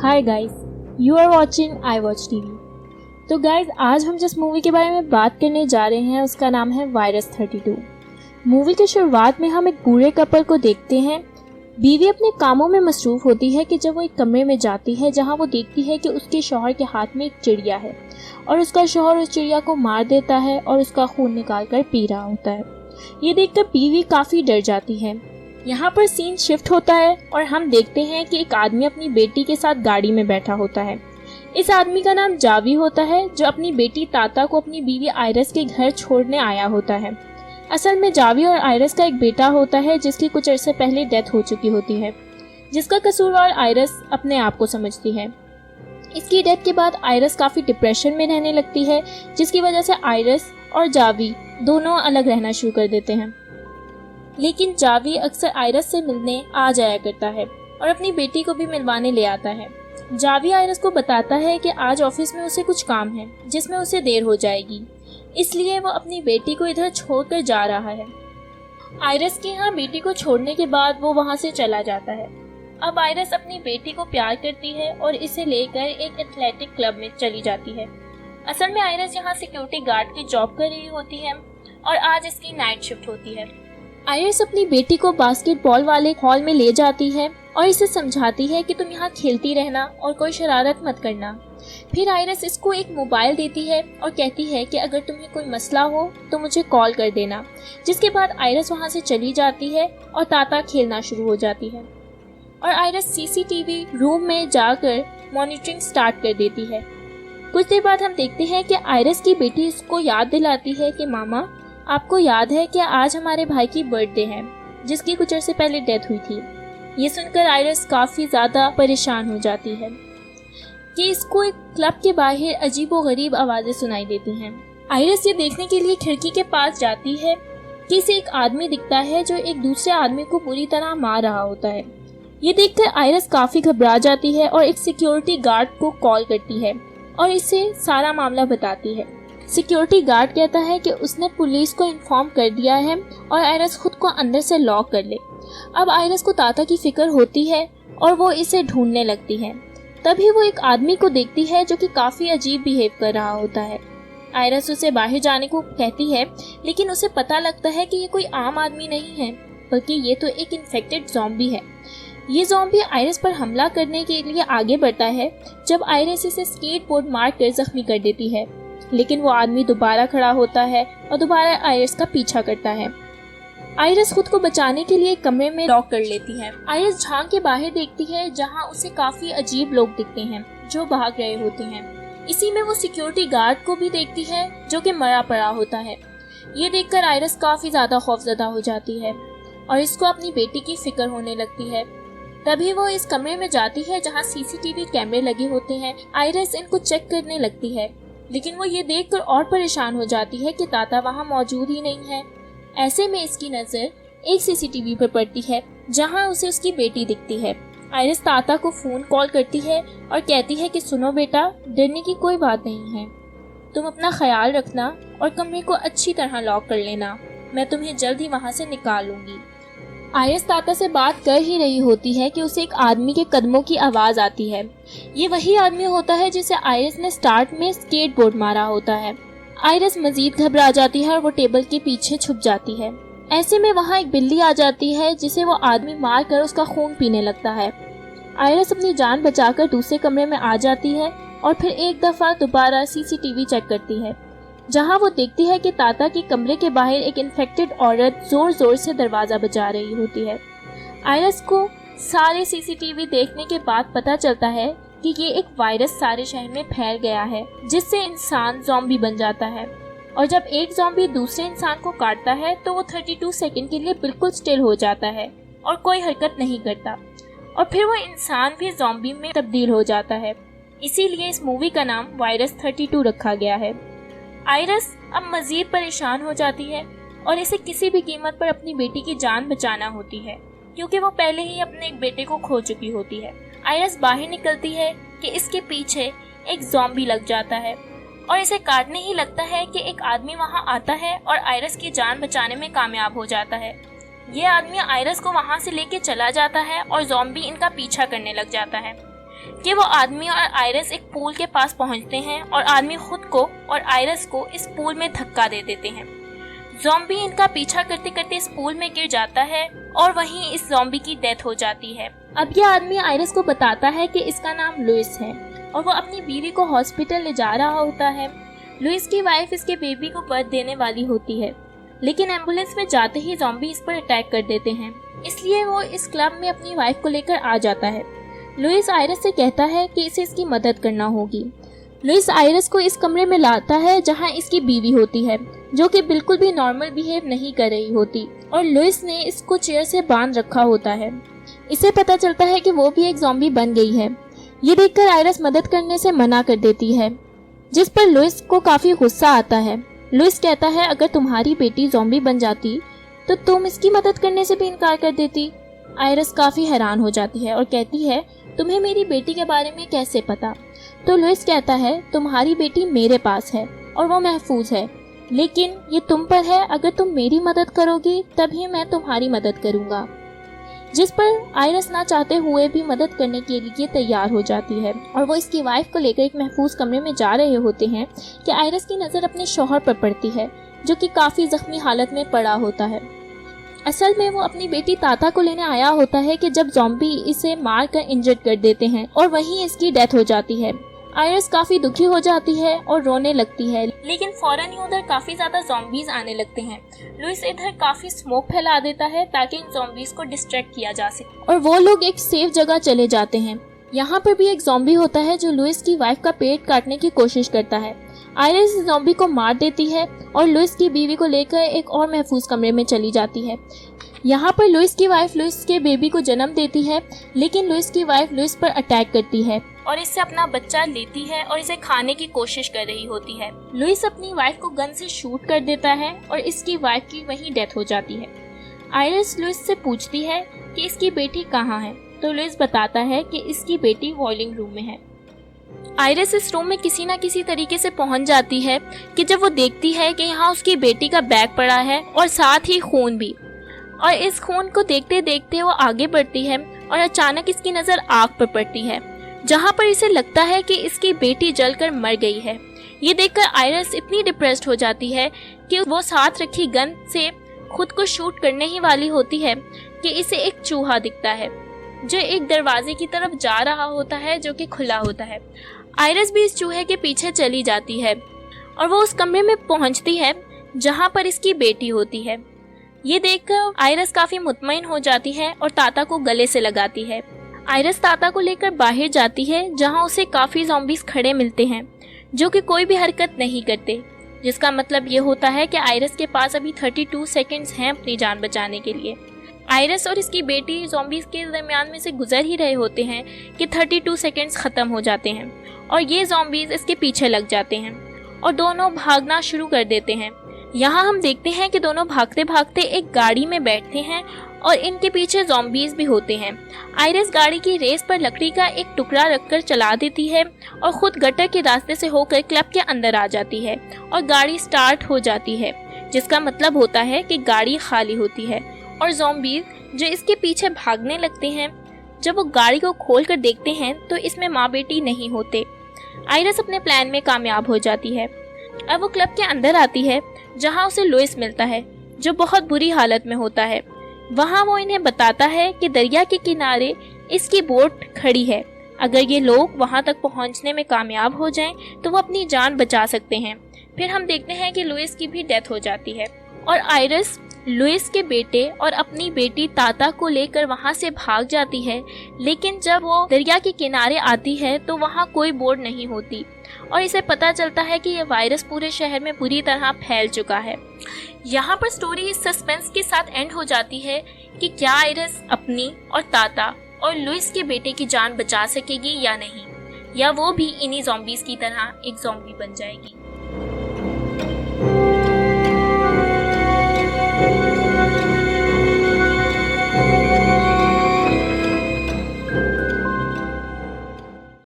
Hi guys, you are watching I watch TV. तो guys, आज हम जिस मूवी के बारे में बात करने जा रहे हैं उसका नाम है वायरस 32। मूवी की शुरुआत में हम एक बूढ़े कपल को देखते हैं। बीवी अपने कामों में मसरूफ होती है कि जब वो एक कमरे में जाती है जहां वो देखती है कि उसके शौहर के हाथ में एक चिड़िया है और उसका शौहर उस चिड़िया को मार देता है और उसका खून निकाल कर पी रहा होता है। ये देखकर बीवी काफ़ी डर जाती है। यहाँ पर सीन शिफ्ट होता है और हम देखते हैं कि एक आदमी अपनी बेटी के साथ गाड़ी में बैठा होता है। इस आदमी का नाम जावी होता है, जो अपनी बेटी ताता को अपनी बीवी आयरस के घर छोड़ने आया होता है। असल में जावी और आयरस का एक बेटा होता है जिसकी कुछ अरसे पहले डेथ हो चुकी होती है, जिसका कसूरवार आयरस अपने आप को समझती है। इसकी डेथ के बाद आयरस काफ़ी डिप्रेशन में रहने लगती है, जिसकी वजह से आयरस और जावी दोनों अलग रहना शुरू कर देते हैं। लेकिन जावी अक्सर आयरस से मिलने आ जाया करता है और अपनी बेटी को भी मिलवाने ले आता है। जावी आयरस को बताता है कि आज ऑफिस में उसे कुछ काम है जिसमें उसे देर हो जाएगी, इसलिए वो अपनी बेटी को इधर छोड़कर जा रहा है। आयरस के यहाँ बेटी को छोड़ने के बाद वो वहाँ से चला जाता है। अब आयरस अपनी बेटी को प्यार करती है और इसे लेकर एक एथलेटिक क्लब में चली जाती है। असल में आयरस यहाँ सिक्योरिटी गार्ड की जॉब कर रही होती है और आज इसकी नाइट शिफ्ट होती है। आयरस अपनी बेटी को बास्केटबॉल वाले हॉल में ले जाती है और इसे समझाती है कि तुम यहाँ खेलती रहना और कोई शरारत मत करना। फिर आयरस इसको एक मोबाइल देती है और कहती है कि अगर तुम्हें कोई मसला हो तो मुझे कॉल कर देना। जिसके बाद आयरस वहाँ से चली जाती है और ताता खेलना शुरू हो जाती है और आयरस सीसीटीवी रूम में जाकर मॉनिटरिंग स्टार्ट कर देती है। कुछ देर बाद हम देखते हैं कि आयरस की बेटी इसको याद दिलाती है कि मामा, आपको याद है कि आज हमारे भाई की बर्थडे है जिसकी कुछ अर्से पहले डेथ हुई थी। ये सुनकर आयरस काफ़ी ज़्यादा परेशान हो जाती है कि इसको एक क्लब के बाहर अजीबोगरीब आवाज़ें सुनाई देती हैं। आयरस ये देखने के लिए खिड़की के पास जाती है कि इसे एक आदमी दिखता है जो एक दूसरे आदमी को बुरी तरह मार रहा होता है। ये देखकर आयरस काफ़ी घबरा जाती है और एक सिक्योरिटी गार्ड को कॉल करती है और इसे सारा मामला बताती है। सिक्योरिटी गार्ड कहता है कि उसने पुलिस को इन्फॉर्म कर दिया है और आयरस खुद को अंदर से लॉक कर ले। अब आयरस को ताता की फिक्र होती है और वो इसे ढूंढने लगती है। तभी वो एक आदमी को देखती है जो कि काफ़ी अजीब बिहेव कर रहा होता है। आयरस उसे बाहर जाने को कहती है, लेकिन उसे पता लगता है कि ये कोई आम आदमी नहीं है बल्कि ये तो एक इन्फेक्टेड ज़ॉम्बी है। ये ज़ॉम्बी आयरस पर हमला करने के लिए आगे बढ़ता है जब आयरस इसे स्केटबोर्ड मार कर जख्मी कर देती है। लेकिन वो आदमी दोबारा खड़ा होता है और दोबारा आयरस का पीछा करता है। आयरस खुद को बचाने के लिए कमरे में लॉक कर लेती है। आयरस झांक के बाहर देखती है जहां उसे काफी अजीब लोग दिखते हैं जो भाग रहे होते हैं। इसी में वो सिक्योरिटी गार्ड को भी देखती है जो कि मरा पड़ा होता है। ये देखकर आयरस काफी ज्यादा खौफजदा हो जाती है और इसको अपनी बेटी की फिक्र होने लगती है। तभी वो इस कमरे में जाती है जहाँ सीसीटीवी कैमरे लगे होते हैं। आयरस इनको चेक करने लगती है, लेकिन वो ये देखकर और परेशान हो जाती है कि ताता वहाँ मौजूद ही नहीं है। ऐसे में इसकी नज़र एक सीसीटीवी पर पड़ती है जहाँ उसे उसकी बेटी दिखती है। आयरस ताता को फ़ोन कॉल करती है और कहती है कि सुनो बेटा, डरने की कोई बात नहीं है, तुम अपना ख्याल रखना और कमरे को अच्छी तरह लॉक कर लेना, मैं तुम्हें जल्द ही वहाँ से निकाल लूँगी। आयरस ताता से बात कर ही रही होती है कि उसे एक आदमी के कदमों की आवाज़ आती है। ये वही आदमी होता है जिसे आयरस ने स्टार्ट में स्केटबोर्ड मारा होता है। आयरस मजीद घबरा जाती है और वो टेबल के पीछे छुप जाती है। ऐसे में वहाँ एक बिल्ली आ जाती है जिसे वो आदमी मार कर उसका खून पीने लगता है। आयरस अपनी जान बचाकर दूसरे कमरे में आ जाती है और फिर एक दफ़ा दोबारा सीसीटीवी चेक करती है जहाँ वो देखती है कि ताता के कमरे के बाहर एक इन्फेक्टेड औरत ज़ोर ज़ोर से दरवाज़ा बजा रही होती है। आयरस को सारे सीसीटीवी देखने के बाद पता चलता है कि ये एक वायरस सारे शहर में फैल गया है जिससे इंसान ज़ॉम्बी बन जाता है और जब एक ज़ॉम्बी दूसरे इंसान को काटता है तो वो 32 सेकंड के लिए बिल्कुल स्टिल हो जाता है और कोई हरकत नहीं करता और फिर वो इंसान भी ज़ॉम्बी में तब्दील हो जाता है। इसीलिए इस मूवी का नाम वायरस 32 रखा गया है। आयरस अब मज़ीद परेशान हो जाती है और इसे किसी भी कीमत पर अपनी बेटी की जान बचाना होती है क्योंकि वो पहले ही अपने एक बेटे को खो चुकी होती है। आयरस बाहर निकलती है कि इसके पीछे एक ज़ॉम्बी लग जाता है और इसे काटने ही लगता है कि एक आदमी वहाँ आता है और आयरस की जान बचाने में कामयाब हो जाता है। ये आदमी आयरस को वहाँ से लेके चला जाता है और ज़ॉम्बी इनका पीछा करने लग जाता है। कि वो आदमी और आयरस एक पूल के पास पहुंचते हैं और आदमी खुद को और आयरस को इस पूल में धक्का दे देते हैं। ज़ॉम्बी इनका पीछा करते करते इस पूल में गिर जाता है और वहीं इस ज़ॉम्बी की डेथ हो जाती है। अब यह आदमी आयरस को बताता है कि इसका नाम लुइस है और वो अपनी बीवी को हॉस्पिटल ले जा रहा होता है। लुइस की वाइफ इसके बेबी को बर्थ देने वाली होती है, लेकिन एम्बुलेंस में जाते ही ज़ॉम्बी इस पर अटैक कर देते हैं, इसलिए वो इस क्लब में अपनी वाइफ को लेकर आ जाता है। लुइस आयरस से कहता है कि इसे इसकी मदद करना होगी। लुइस आयरस को इस कमरे में लाता है जहां इसकी बीवी होती है, जो कि बिल्कुल भी नॉर्मल बिहेव नहीं कर रही होती, और लुइस ने इसको चेयर से बांध रखा होता है। इसे पता चलता है कि वो भी एक ज़ॉम्बी बन गई है। ये देखकर आयरस मदद करने से मना कर देती है, जिस पर लुइस को काफी गुस्सा आता है। लुइस कहता है अगर तुम्हारी बेटी ज़ॉम्बी बन जाती तो तुम इसकी मदद करने से भी इनकार कर देती। आयरस काफी हैरान हो जाती है और कहती है तुम्हें मेरी बेटी के बारे में कैसे पता? तो लुइस कहता है तुम्हारी बेटी मेरे पास है और वो महफूज है, लेकिन ये तुम पर है, अगर तुम मेरी मदद करोगी तभी मैं तुम्हारी मदद करूंगा। जिस पर आयरस ना चाहते हुए भी मदद करने के लिए तैयार हो जाती है और वो इसकी वाइफ को लेकर एक महफूज कमरे में जा रहे होते हैं कि आयरस की नज़र अपने शौहर पर पड़ती है, जो कि काफ़ी जख्मी हालत में पड़ा होता है। असल में वो अपनी बेटी ताता को लेने आया होता है कि जब ज़ॉम्बी इसे मार कर इंजर्ड कर देते हैं और वहीं इसकी डेथ हो जाती है। आयरस काफी दुखी हो जाती है और रोने लगती है, लेकिन फौरन ही उधर काफी ज्यादा ज़ॉम्बीज आने लगते हैं। लुइस इधर काफी स्मोक फैला देता है ताकि इन ज़ॉम्बीज को डिस्ट्रैक्ट किया जा सके और वो लोग एक सेफ जगह चले जाते हैं। यहाँ पर भी एक ज़ॉम्बी होता है जो लुइस की वाइफ का पेट काटने की कोशिश करता है। आयरस इस ज़ॉम्बी को मार देती है और लुइस की बीवी को लेकर एक और महफूज कमरे में चली जाती है। यहाँ पर लुइस की वाइफ लुइस के बेबी को जन्म देती है, लेकिन लुइस की वाइफ लुइस पर अटैक करती है और इससे अपना बच्चा लेती है और इसे खाने की कोशिश कर रही होती है। लुइस अपनी वाइफ को गन से शूट कर देता है और इसकी वाइफ की वहीं डेथ हो जाती है। आयरस लुइस से पूछती है कि इसकी बेटी कहाँ है, तो लुइस बताता है कि इसकी बेटी बॉयलिंग रूम में है। आयरस इस रूम में किसी न किसी तरीके से पहुंच जाती है कि जब वो देखती है कि यहाँ उसकी बेटी का बैग पड़ा है और साथ ही खून भी, और इस खून को देखते देखते वो आगे बढ़ती है और अचानक इसकी नज़र आग पर पड़ती है, जहाँ पर इसे लगता है कि इसकी बेटी जलकर मर गई है। ये देखकर आयरस इतनी डिप्रेस्ड हो जाती है कि वो साथ रखी गन से खुद को शूट करने ही वाली होती है कि इसे एक चूहा दिखता है जो एक दरवाजे की तरफ जा रहा होता है, जो कि खुला होता है। आयरस भी इस चूहे के पीछे चली जाती है और वो उस कमरे में पहुंचती है जहाँ पर इसकी बेटी होती है। ये देखकर आयरस काफी मुतमईन हो जाती है और ताता को गले से लगाती है। आयरस ताता को लेकर बाहर जाती है जहां उसे काफी ज़ॉम्बीज खड़े मिलते हैं जो कि कोई भी हरकत नहीं करते, जिसका मतलब ये होता है कि आयरस के पास अभी 32 सेकंड्स हैं अपनी जान बचाने के लिए। आयरस और इसकी बेटी ज़ॉम्बीज के दरमियान में से गुजर ही रहे होते हैं कि 32 सेकंड्स खत्म हो जाते हैं और ये ज़ॉम्बीज इसके पीछे लग जाते हैं और दोनों भागना शुरू कर देते हैं। यहाँ हम देखते हैं कि दोनों भागते भागते एक गाड़ी में बैठते हैं और इनके पीछे ज़ॉम्बीज भी होते हैं। आयरस गाड़ी की रेस पर लकड़ी का एक टुकड़ा रखकर चला देती है और खुद गटर के रास्ते से होकर क्लब के अंदर आ जाती है और गाड़ी स्टार्ट हो जाती है, जिसका मतलब होता है कि गाड़ी खाली होती है और ज़ॉम्बीज जो इसके पीछे भागने लगते हैं, जब वो गाड़ी को खोल कर देखते हैं तो इसमें माँ बेटी नहीं होते। आयरस अपने प्लान में कामयाब हो जाती है। अब वो क्लब के अंदर आती है जहाँ उसे लुइस मिलता है जो बहुत बुरी हालत में होता है। वहाँ वो इन्हें बताता है कि दरिया के किनारे इसकी बोट खड़ी है, अगर ये लोग वहाँ तक पहुँचने में कामयाब हो जाएं तो वो अपनी जान बचा सकते हैं। फिर हम देखते हैं कि लुइस की भी डेथ हो जाती है और आयरस लुइस के बेटे और अपनी बेटी ताता को लेकर वहाँ से भाग जाती है, लेकिन जब वो दरिया के किनारे आती है तो वहाँ कोई बोट नहीं होती और इसे पता चलता है कि ये वायरस पूरे शहर में बुरी तरह फैल चुका है। यहाँ पर स्टोरी इस सस्पेंस के साथ एंड हो जाती है कि क्या आयरस अपनी और ताता और लुइस के बेटे की जान बचा सकेगी या नहीं, या वो भी इन्हीं ज़ॉम्बीज की तरह एक ज़ॉम्बी बन जाएगी।